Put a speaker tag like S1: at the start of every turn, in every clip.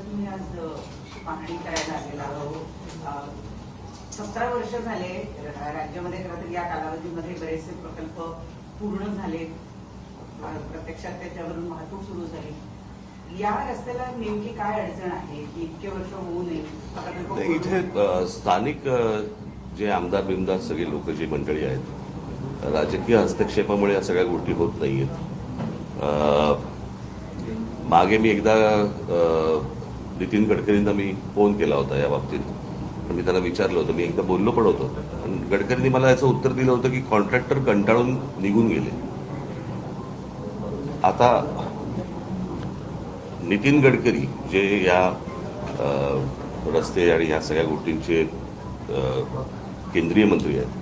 S1: तुम्ही आज पाहणी करायला आलेला आहोत. 17 वर्ष झाले राज्यामध्ये, खरं तर या कालावधीमध्ये बरेचसे प्रकल्प पूर्ण झाले, प्रत्यक्षात त्याच्यावरून वाहतूक सुरू झाली. या रस्त्याला नेमकी काय अडचण आहे की इतके वर्ष होऊ नये?
S2: इथे स्थानिक जे आमदार बिमदार सगळे लोक जी मंडळी आहेत, राजकीय हस्तक्षेपामुळे या सगळ्या गोष्टी होत नाहीयेत. मागे मी एकदा नितीन गडकरींना मी फोन केला होता या बाबतीत. मी त्यांना विचारलं होतं, मी एकदा बोललो पण होतो. गडकरींनी मला याचं उत्तर दिलं होतं की कॉन्ट्रॅक्टर कंटाळून निघून गेले. आता नितीन गडकरी जे या रस्ते आणि ह्या सगळ्या गोष्टींचे केंद्रीय मंत्री आहेत,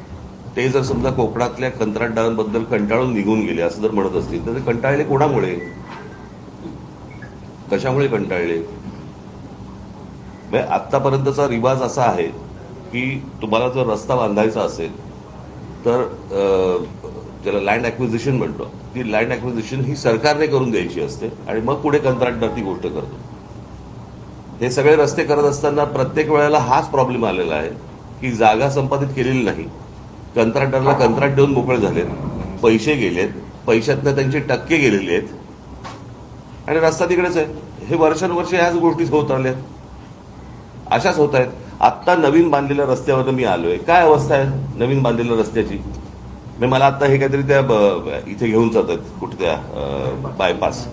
S2: ते जर समजा कोकणातल्या कंत्राटदारांबद्दल कंटाळून निघून गेले असं जर म्हणत असतील तर ते कंटाळले कोणामुळे, कशामुळे कंटाळले? आतापर्यंतचा रिवाज असा आहे की तुम्हाला जर रस्ता बांधायचा असेल तर ज्याला लँड ॲक्विजिशन म्हणतो, ती लँड ॲक्विजिशन ही सरकारने करून द्यायची असते आणि मग पुढे कंत्राटदार ती गोष्ट करतो. हे सगळे रस्ते करत असताना प्रत्येक वेळेला हाच प्रॉब्लेम आलेला आहे की जागा संपादित केलेली नाही, कंत्राटदाराला कंत्राट देऊन मोकळे झालेत, पैसे गेलेत, पैशातनं त्यांचे टक्के गेलेले आहेत आणि रस्ता तिकडेच आहे. हे वर्षानुवर्ष ह्याच गोष्टी होत आल्या, अशाच होत आहेत. आत्ता नवीन बांधलेल्या रस्त्यावर मी आलोय, काय अवस्था आहे नवीन बांधलेल्या रस्त्याची? मला आता हे काहीतरी त्या इथे घेऊन जातात कुठे त्या बायपास,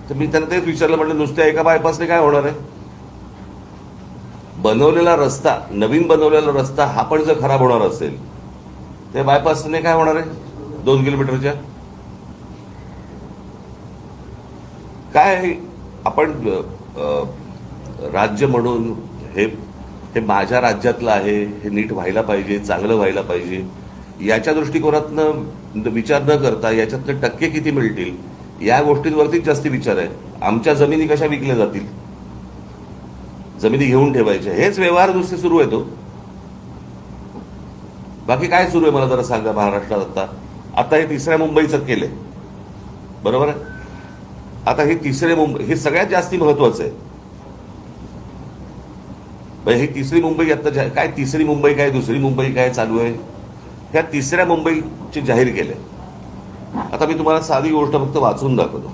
S2: तर मी त्यांना तेच विचारलं, म्हटलं नुसत्या एका बायपासने काय होणार आहे? बनवलेला रस्ता, नवीन बनवलेला रस्ता हा पण जर खराब होणार असेल त्या बायपासने काय होणार आहे 2 किलोमीटरच्या? काय आपण राज्य म्हणून हे माझ्या राज्यातलं आहे, हे नीट व्हायला पाहिजे, चांगलं व्हायला पाहिजे, याच्या दृष्टिकोनातनं विचार न करता याच्यातनं टक्के किती मिळतील या गोष्टींवरतीच जास्ती विचार आहे. आमच्या जमिनी कशा विकल्या जातील, जमिनी घेऊन ठेवायच्या, हेच व्यवहार नुसते सुरू आहे. तो बाकी काय सुरू आहे मला जरा सांगा महाराष्ट्रात? आता हे 3ऱ्या मुंबईचं केलंय, बरोबर आहे. आता हे 3रे मुंबई हे सगळ्यात जास्ती महत्वाचं आहे. ही 3री मुंबई आता काय 3री मुंबई काय 2री मुंबई काय चालू आहे, ह्या 3ऱ्या मुंबईची जाहीर केले. आता मी तुम्हाला साधी गोष्ट फक्त वाचून दाखवतो.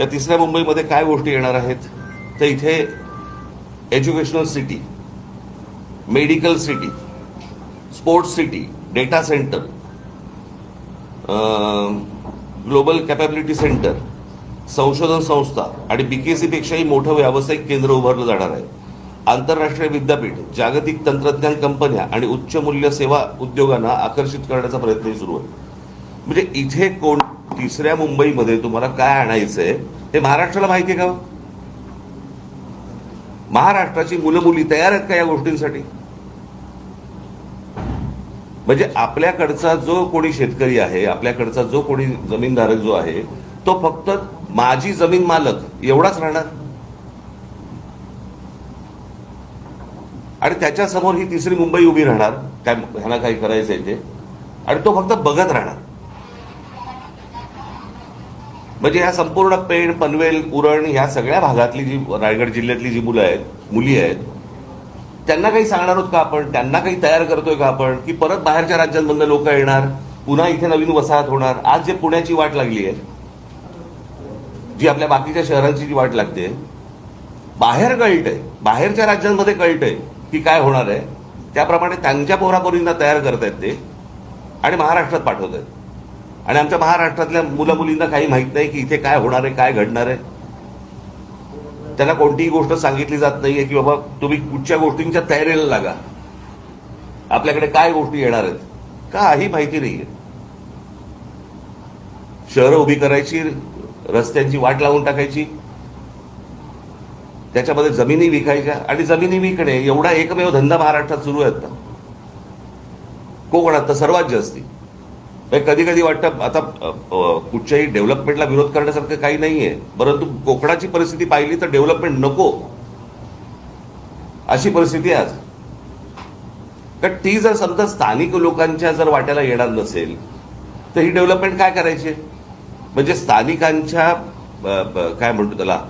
S2: या 3ऱ्या मुंबईमध्ये काय गोष्टी येणार आहेत तर इथे educational city, medical city, sports city, data centre, global capability centre, संशोधन संस्था आणि बीकेसी पेक्षाही मोठं व्यावसायिक केंद्र उभारलं जाणार आहे. आंतरराष्ट्रीय विद्यापीठ, जागतिक तंत्रज्ञान कंपन्या आणि उच्च मूल्य सेवा उद्योगांना आकर्षित करण्याचा प्रयत्न सुरू आहे. म्हणजे इथे 3ऱ्या मुंबईमध्ये तुम्हाला काय आणायचंय हे महाराष्ट्राला माहिती आहे का? महाराष्ट्राची मुलं मुली तयार आहेत का या गोष्टींसाठी? म्हणजे आपल्याकडचा जो कोणी शेतकरी आहे, आपल्याकडचा जो कोणी जमीनधारक जो आहे, तो फक्त माझी जमीन मालक एवढाच राहणार आणि त्याच्या समोर ही 3री मुंबई उभी राहणार, काय ह्याला काही करायचंय ते, आणि तो फक्त बघत राहणार. म्हणजे या संपूर्ण पेण, पनवेल, उरण ह्या सगळ्या भागातली जी रायगड जिल्ह्यातली जी मुलं आहेत, मुली आहेत, त्यांना काही सांगणार आहोत का आपण? त्यांना काही तयार करतोय का आपण की परत बाहेरच्या राज्यांमधून लोक येणार, पुन्हा इथे नवीन वसाहत होणार? आज जे पुण्याची वाट लागली आहे, जी आपल्या बाकीच्या शहरांची जी वाट लागते, बाहेर कळतंय, बाहेरच्या राज्यांमध्ये कळतंय की काय होणार आहे, त्याप्रमाणे त्यांच्या पोरापोरींना तयार करतायत ते आणि महाराष्ट्रात पाठवत आहेत. आणि आमच्या महाराष्ट्रातल्या मुला मुलींना काही माहित नाही की इथे काय होणार आहे, काय घडणार आहे. त्यांना कोणतीही गोष्ट सांगितली जात नाहीये की बाबा तुम्ही कुठच्या गोष्टींच्या तयारीला लागा, आपल्याकडे काय गोष्टी येणार आहेत, काही माहिती नाहीये. शहरं उभी करायची, रस्त्यांची वाट लावून टाकायची, त्याच्यामध्ये जमिनी विकायच्या आणि जमिनी विकणे एवढा एकमेव धंदा महाराष्ट्रात सुरू आहे आता. कोकणात तर सर्वात जास्ती. कधी कधी वाटतं आता कुठच्याही डेव्हलपमेंटला विरोध करण्यासारखं काही नाहीये, परंतु कोकणाची परिस्थिती पाहिली तर डेव्हलपमेंट नको अशी परिस्थिती आहे आज. कारण ती जर समजा स्थानिक लोकांच्या जर वाट्याला येणार नसेल तर ही डेव्हलपमेंट काय करायची? म्हणजे स्थानिकांच्या काय म्हणतो त्याला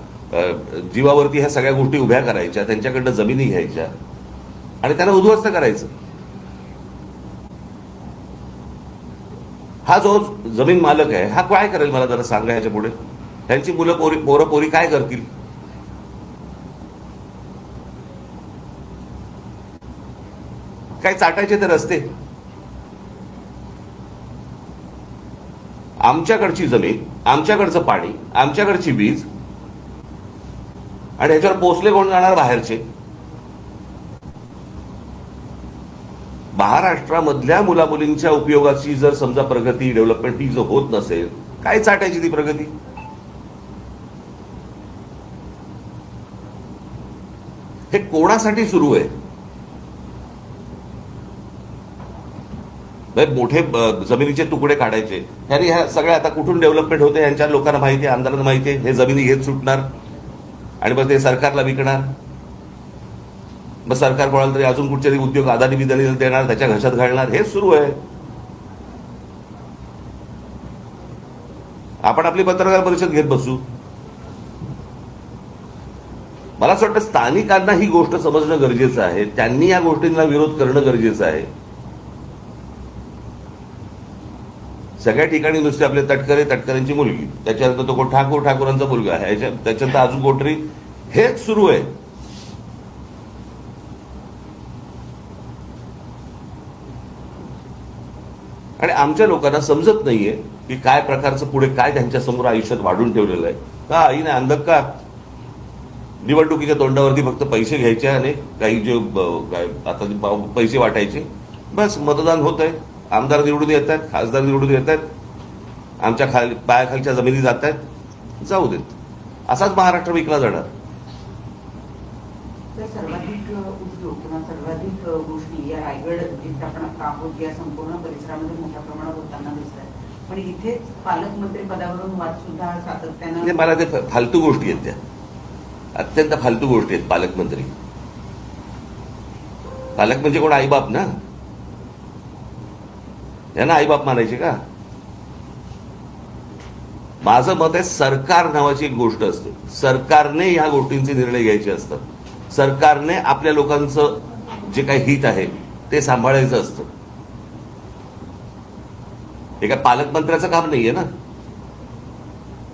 S2: जीवावरती ह्या सगळ्या गोष्टी उभ्या करायच्या, त्यांच्याकडनं जमिनी घ्यायच्या आणि त्यांना उद्ध्वस्त करायचं. हा जो जमीन मालक आहे हा काय करेल मला जरा सांगा ह्याच्या पुढे. ह्यांची पोरं पोरी काय करतील? काय चाटायचे ते रस्ते? आमच्याकडची जमीन, आमच्याकडचं पाणी, आमच्याकडची वीज आणि ह्याच्यावर पोचले कोण जाणार? बाहेरचे. महाराष्ट्रामधल्या मुलामुलींच्या उपयोगाची जर समजा प्रगती, डेव्हलपमेंट ही जर होत नसेल, काय चाटायची ती प्रगती? हे कोणासाठी सुरू आहे? मोठे जमिनीचे तुकडे काढायचे, ह्यानी ह्या सगळ्या आता कुठून डेव्हलपमेंट होते यांच्या लोकांना माहिती आहे, आमदारांना माहिती आहे. हे जमिनी घेत सुटणार आणि मग ते सरकारला विकणार. मग सरकार कोणाला तरी अजून कुठचे उद्योग अदानी बिदानी देणार, त्याच्या घशात घालणार. हे सुरू आहे. आपण आपली पत्रकार परिषद घेत बसू. मला असं वाटतं स्थानिकांना ही गोष्ट समजणं गरजेचं आहे. त्यांनी या गोष्टींना विरोध करणं गरजेचं आहे. सगळ्या ठिकाणी नुसते आपले तटकरे, तटकऱ्यांची मुलगी, त्याच्यानंतर तो कोण ठाकूर, ठाकूरांचा मुलगा आहे, त्याच्यानंतर अजून कोणतरी, हेच सुरू आहे. आणि आमच्या लोकांना समजत नाहीये की काय प्रकारचं पुढे काय त्यांच्या समोर आयुष्यात वाढून ठेवलेलं आहे. का आई नाही अंधक का? निवडणुकीच्या तोंडावरती फक्त पैसे घ्यायचे आणि काही जे काय आता पैसे वाटायचे, बस मतदान होत आहे. आमदार निवडून येत आहेत, खासदार निवडून येत आहेत, आमच्या पायाखालच्या जमिनी जात आहेत, जाऊ देत. असाच महाराष्ट्र विकला जाणार.
S1: सर्वाधिक उद्योग किंवा सर्वाधिक गोष्टी या रायगड जिथे आपण आहोत या संपूर्ण परिसरामध्ये मोठ्या प्रमाणात होताना दिसत आहेत. पण इथेच पालकमंत्री पदावरून वाद सुद्धा सातत्यानं,
S2: मला ते फालतू गोष्टी आहेत, त्या अत्यंत फालतू गोष्टी आहेत. पालकमंत्री, पालक म्हणजे कोण? आईबाप ना. यांना आईबाप मानायचे का? माझं मत आहे सरकार नावाची एक गोष्ट असते. सरकारने ह्या गोष्टींचे निर्णय घ्यायचे असतात. सरकारने आपल्या लोकांचं जे काही हित आहे ते सांभाळायचं असतं. हे काय पालकमंत्र्याचं काम नाहीये ना.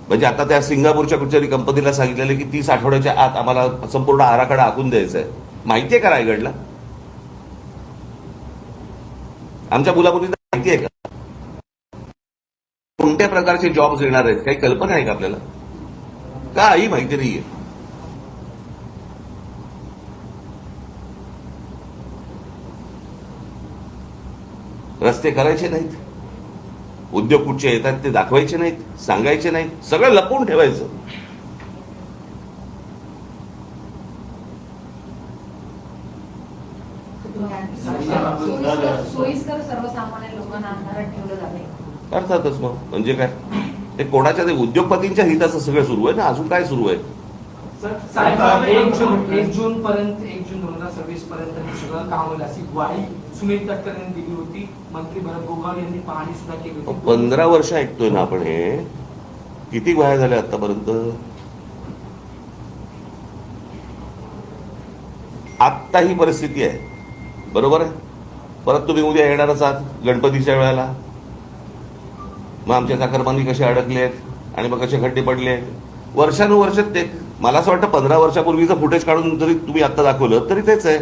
S2: म्हणजे आता त्या सिंगापूरच्या कुठच्याही कंपनीला सांगितलेलं की 30 आठवड्याच्या आत आम्हाला संपूर्ण आराखडा आखून द्यायचा आहे. माहितीये का रायगडला? आमच्या मुलामुलींना माहिती आहे का कोणत्या प्रकारचे जॉब्स येणार आहेत? काही कल्पना आहे का आपल्याला? काही माहिती नाहीये. रस्ते करायचे नाहीत, उद्योग कुठचे येतात ते दाखवायचे नाहीत, सांगायचे नाहीत, सगळं लपवून ठेवायचं.
S3: सोयीस्कर सर्वसामान्य लोकांना अंधारात ठेवलं जाते.
S2: अर्थातच. मग म्हणजे काय? ते कोणाच्या ते उद्योगपतींच्या हिताचं सगळं सुरू आहे ना. अजून काय सुरू आहे?
S4: साहेब 1 जून पर्यंत 1 जून 2026 पर्यंत हे सगळं काम होईल अशी ग्वाही सुनील तटकरे यांनी दिली होती. मंत्री भरत गोगावले यांनी पाहणी सुद्धा केली होती.
S2: 15 वर्ष ऐकतोय ना आपण. हे किती वाया झाले आतापर्यंत? आत्ता ही परिस्थिती आहे, बरोबर आहे. परत तुम्ही उद्या येणारच आहात गणपतीच्या वेळेला. मग आमच्या चाकरमानी कसे अडकले आहेत आणि मग कसे खड्डे पडले आहेत. वर्षानुवर्ष ते, मला असं वाटतं 15 वर्षापूर्वीचं फुटेज काढून जरी तुम्ही आता दाखवलं तरी तेच आहे.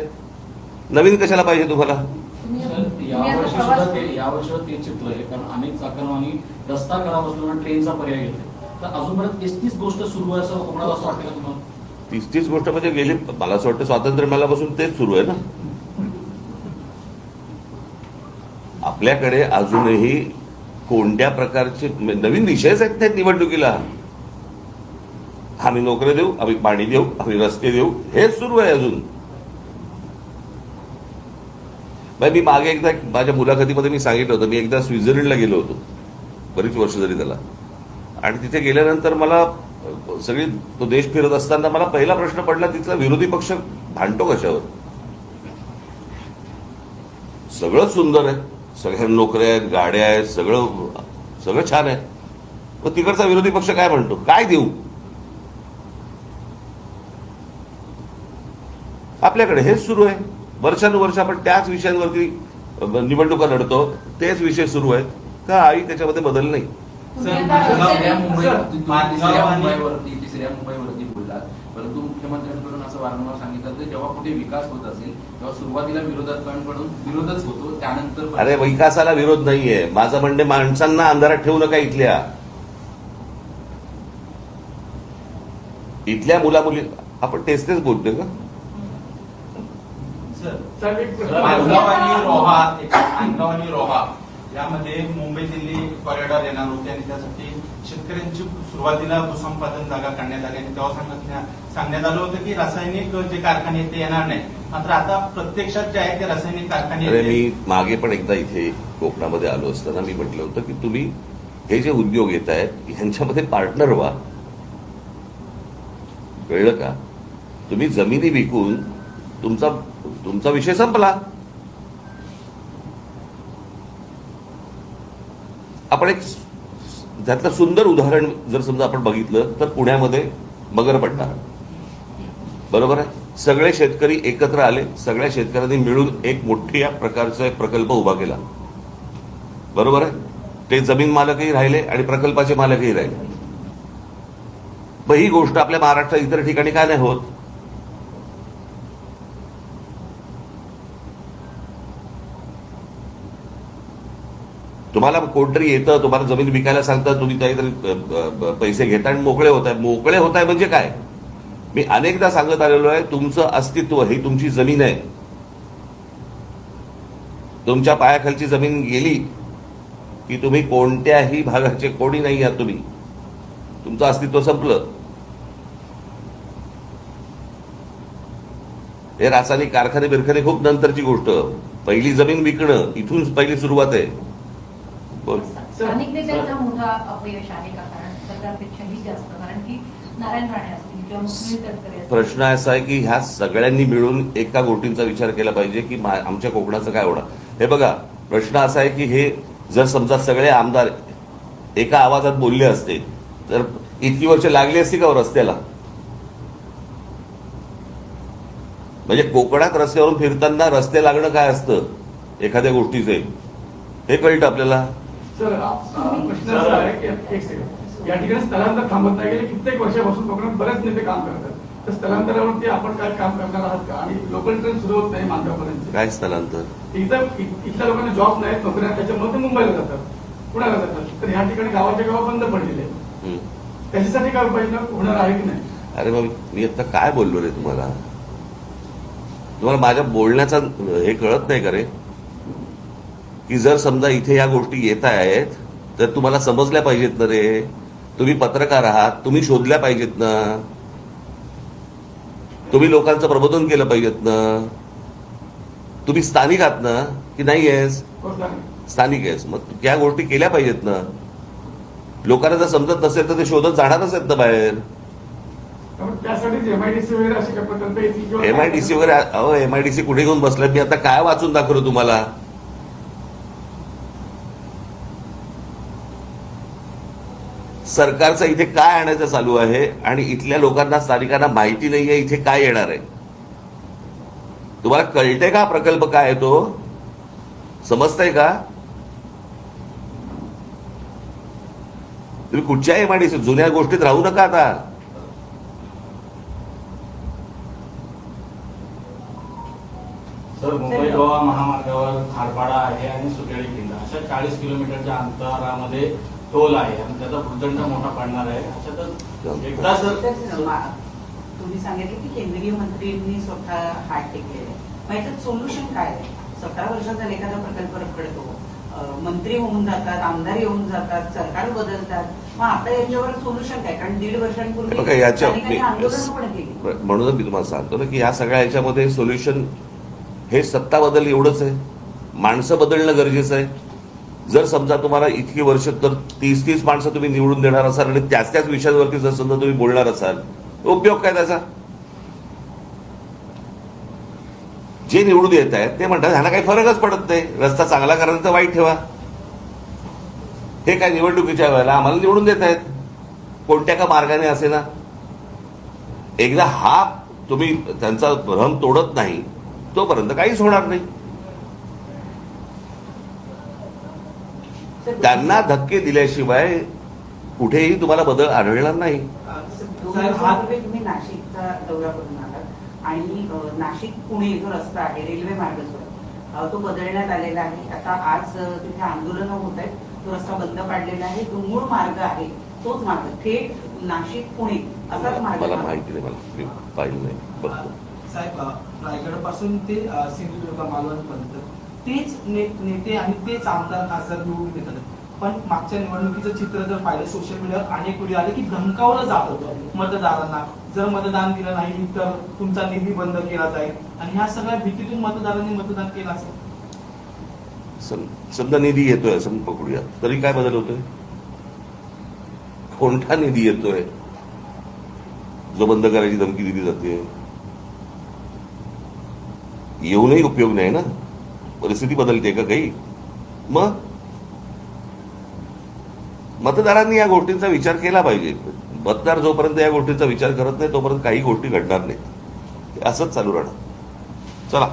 S2: नवीन कशाला पाहिजे तुम्हाला?
S5: यावर्षी तेच चित्र आहे. कारण अनेक चाकरमानी रस्ता खराब असल्यामुळे ट्रेनचा पर्याय घेतला. तर अजूनपर्यंत 30 गोष्ट सुरू आहे असं कोणाला असं वाटतं का तुम्हाला?
S2: 30 गोष्ट म्हणजे गेली, मला असं वाटतं स्वातंत्र्य मिळाल्यापासून तेच सुरू आहे ना. आपल्याकडे अजूनही कोणत्या प्रकारचे नवीन विषयच आहेत त्या निवडणुकीला. आम्ही नोकऱ्या देऊ, आम्ही पाणी देऊ, आम्ही रस्ते देऊ, हेच सुरू आहे अजून. मी मागे एकदा माझ्या मुलाखतीमध्ये मी सांगितलं होतं, मी एकदा स्वित्झर्लंडला गेलो होतो, बरीच वर्ष झाली त्याला. आणि तिथे गेल्यानंतर मला सगळी तो देश फिरत असताना मला पहिला प्रश्न पडला, तिथला विरोधी पक्ष भांडतो कशावर? सगळं सुंदर आहे, सगळ्या नोकऱ्या आहेत, गाड्या आहेत, सगळं छान आहे. मग तिकडचा विरोधी पक्ष काय म्हणतो, काय देऊ? आपल्याकडे हेच सुरू आहे वर्षानुवर्ष. आपण त्याच विषयांवरती निवडणुका लढतो, तेच विषय सुरू आहेत. काही त्याच्यामध्ये बदल नाही.
S3: तुम्ही आता
S6: तिसऱ्या मुंबईवरती बोललात, परंतु मुख्यमंत्र्यांकडून असं वारंवार सांगितलं की जेव्हा कुठे विकास होत असेल तेव्हा सुरुवातीला विरोधकांकडून विरोधच होतो, त्यानंतर
S2: अरे विकासाला विरोध नाहीये. माझं म्हणणे, माणसांना अंधारात ठेवू नका. इथल्या मुलामुली आपण तेच बोलतोय का?
S4: साहेब, एक प्रश्न.
S7: माणगाव आणि रोहा यामध्ये मुंबई दिल्ली कॉरिडॉर येणार होते आणि त्यासाठी शेतकऱ्यांची सुरुवातीला भूसंपादन जागा काढण्यात आली आणि तेव्हा सांगण्यात आलं होतं की रासायनिक जे कारखाने आहेत ते येणार नाही. मात्र आता प्रत्यक्षात जे आहे ते रासायनिक कारखाने
S2: अरे मी मागे पण एकदा इथे कोकणामध्ये आलो असताना मी म्हटलं होतं की तुम्ही हे जे उद्योग येत आहेत ह्यांच्यामध्ये पार्टनर व्हा. कळलं का? तुम्ही जमिनी विकून तुमचा विषय संपला. आपण एक त्यातलं सुंदर उदाहरण जर समजा आपण बघितलं तर पुण्यामध्ये मगरपट्टा, बरोबर आहे. सगळे शेतकरी एकत्र आले, सगळ्या शेतकऱ्यांनी मिळून एक मोठ्या प्रकारचा एक प्रकल्प उभा केला, बरोबर आहे. ते जमीन मालकही राहिले आणि प्रकल्पाचे मालकही राहिले. मग ही गोष्ट आपल्या महाराष्ट्रात इतर ठिकाणी काय नाही होत? तुम्हाला कोणतरी येतं, तुम्हाला जमीन विकायला सांगतं, तुम्ही काहीतरी पैसे घेता आणि मोकळे होताय म्हणजे काय? मी अनेकदा सांगत आलेलो आहे, तुमचं अस्तित्व ही तुमची जमीन आहे. तुमच्या पायाखालची जमीन गेली की तुम्ही कोणत्याही भागाचे कोणी नाही आहात. तुमचं अस्तित्व संपलं. हे रासायनिक कारखाने बिरखाने खूप नंतरची गोष्ट. पहिली जमीन विकणं, इथून पहिली सुरुवात आहे. बोल.
S3: स्थानिक नेत्यांचा मोठा अपयश आहे का? कारण सरकारपेक्षाही जास्त, कारण की नारायण राणे असतील किंवा सुनील तटकरे असतील.
S2: प्रश्न असा आहे की ह्या सगळ्यांनी मिळून एका गोष्टींचा विचार केला पाहिजे की आमच्या कोकणाचं काय होणार. हे बघा, प्रश्न असा आहे की हे जर समजा सगळे आमदार एका आवाजात बोलले असते तर इतकी वर्ष लागली असती का रस्त्याला? म्हणजे कोकणात रस्त्यावरून फिरताना रस्ते लागणं काय असतं एखाद्या गोष्टीचे, हे कळतं आपल्याला.
S4: सर, प्रश्न असा आहे की एक सेकंड, या ठिकाणी स्थलांतर थांबत नाही गेले कित्येक वर्षापासून कोकणात बरेच नेते काम करतात. तर स्थलांतरावरती आपण काय काम करणार आहात का? आणि लोकल ट्रेन सुरू होत नाही मांडवापर्यंत.
S2: काय स्थलांतर?
S4: इथल्या लोकांना जॉब नाहीत, नोकऱ्या, त्याच्यामुळे ते मुंबईला जातात, पुण्याला जातात. तर ह्या ठिकाणी गावाच्या गाव बंद पडलेले. त्याच्यासाठी काय उपाययोजना होणार आहे की नाही?
S2: अरे मग मी आता काय बोललो रे तुम्हाला माझ्या बोलण्याचा हे कळत नाही का रे? की जर समजा इथे या गोष्टी येत आहेत तर तुम्हाला समजल्या पाहिजेत ना रे. तुम्ही पत्रकार आहात, तुम्ही शोधल्या पाहिजेत ना. तुम्ही लोकांचं प्रबोधन केलं पाहिजेत ना. तुम्ही स्थानिक आहात ना की नाही आहेस? स्थानिक आहेस, मग त्या गोष्टी केल्या पाहिजेत ना. लोकांना जर समजत नसेल तर ते शोधत जाणारच आहेत ना बाहेर.
S4: त्यासाठी एमआयडीसी वगैरे असे काही प्रकल्प येतील?
S2: एमआयडीसी वगैरे, अहो एमआयडीसी कुठे घेऊन बसलाय? मी आता काय वाचून दाखवलं तुम्हाला? सरकारचं इथे काय आणायचं चालू आहे आणि इथल्या लोकांना, स्थानिकांना माहिती नाहीये इथे काय येणार आहे. तुम्हाला कळतंय का प्रकल्प काय आहे तो? समजतंय का? तुम्ही कुठच्या एमआयडीसी जुन्या गोष्टीत राहू नका आता.
S5: सर, मुंबई गोवा महामार्गावर खारपाडा आहे आणि सुकेळी किल्ला अशा 40 किलोमीटरच्या अंतरामध्ये टोल आहे आणि त्याचा भूदंड मोठा पडणार आहे. अशातच एकदा सर
S1: तुम्ही सांगितलं की केंद्रीय मंत्र्यांनी स्वतः हात टेकलेले, मग याच्यात सोल्युशन काय आहे? 17 वर्ष झाले एखादा प्रकल्प रखडतो, मंत्री होऊन जातात, आमदार येऊन जातात, सरकार बदलतात, मग आता याच्यावर सोल्युशन काय? कारण 1.5 वर्षांपूर्वी
S2: याच्या
S1: आंदोलन पण केली.
S2: म्हणूनच मी तुम्हाला सांगतो ना की ह्या सगळ्या ह्याच्यामध्ये सोल्युशन हे सत्ता बदल एवढंच आहे. माणसं बदलणं गरजेचं आहे. जर समजा तुम्हाला इतकी वर्ष तर 30 माणसं तुम्ही निवडून देणार असाल आणि त्याच विषयांवरती जर समजा तुम्ही बोलणार असाल, उपयोग काय त्याचा? जे निवडून येत आहेत ते म्हणतात ह्यांना काही फरकच पडत नाही, रस्ता चांगला करायचा तर वाईट ठेवा. हे काय निवडणुकीच्या वेळेला आम्हाला निवडून देत आहेत कोणत्या का मार्गाने असे ना. एकदा हा तुम्ही त्यांचा भ्रम तोडत नाही तोपर्यंत काहीच होणार नाही. त्यांना धक्के दिल्याशिवाय कुठेही तुम्हाला बदल आढळणार नाही.
S1: दोन दिवसापूर्वी तुम्ही नाशिकचा दौरा करून आलात आणि नाशिक पुणे जो रस्ता आहे रेल्वे मार्ग जो आहे तो बदलण्यात आलेला आहे. आता आज तिथे आंदोलनं होत आहेत. तो रस्ता बंद पाडलेला आहे. जो मूळ मार्ग आहे तोच मार्ग थेट नाशिक पुणे असाच मार्ग
S2: मला माहिती नाही, मला मी पाहिलं नाही, बघतो.
S8: साहेब रायगड पासून ते सिंधुदुर्ग मालवणपर्यंत तेच नेते आणि तेच आमदार खासदार निवडून येतात. पण मागच्या निवडणुकीचं चित्र जर पाहिलं सोशल मीडियावर अनेक वेळी आले की धमकावलं जात होतं मतदारांना, जर मतदान दिलं नाही तर तुमचा निधी बंद केला जाईल आणि ह्या सगळ्या भीतीतून मतदारांनी मतदान केलं असेल.
S2: समजा निधी येतोय असं पकडूया, तरी काय बदल होतोय? कोणता निधी येतोय जो बंद करायची धमकी दिली जाते? येऊनही उपयोग नाही ना. परिस्थिती बदलते का काही? मग मतदारांनी या गोष्टींचा विचार केला पाहिजे. मतदार जोपर्यंत या गोष्टींचा विचार करत नाही तोपर्यंत काही गोष्टी घडणार नाही. असंच चालू राहणार. चला.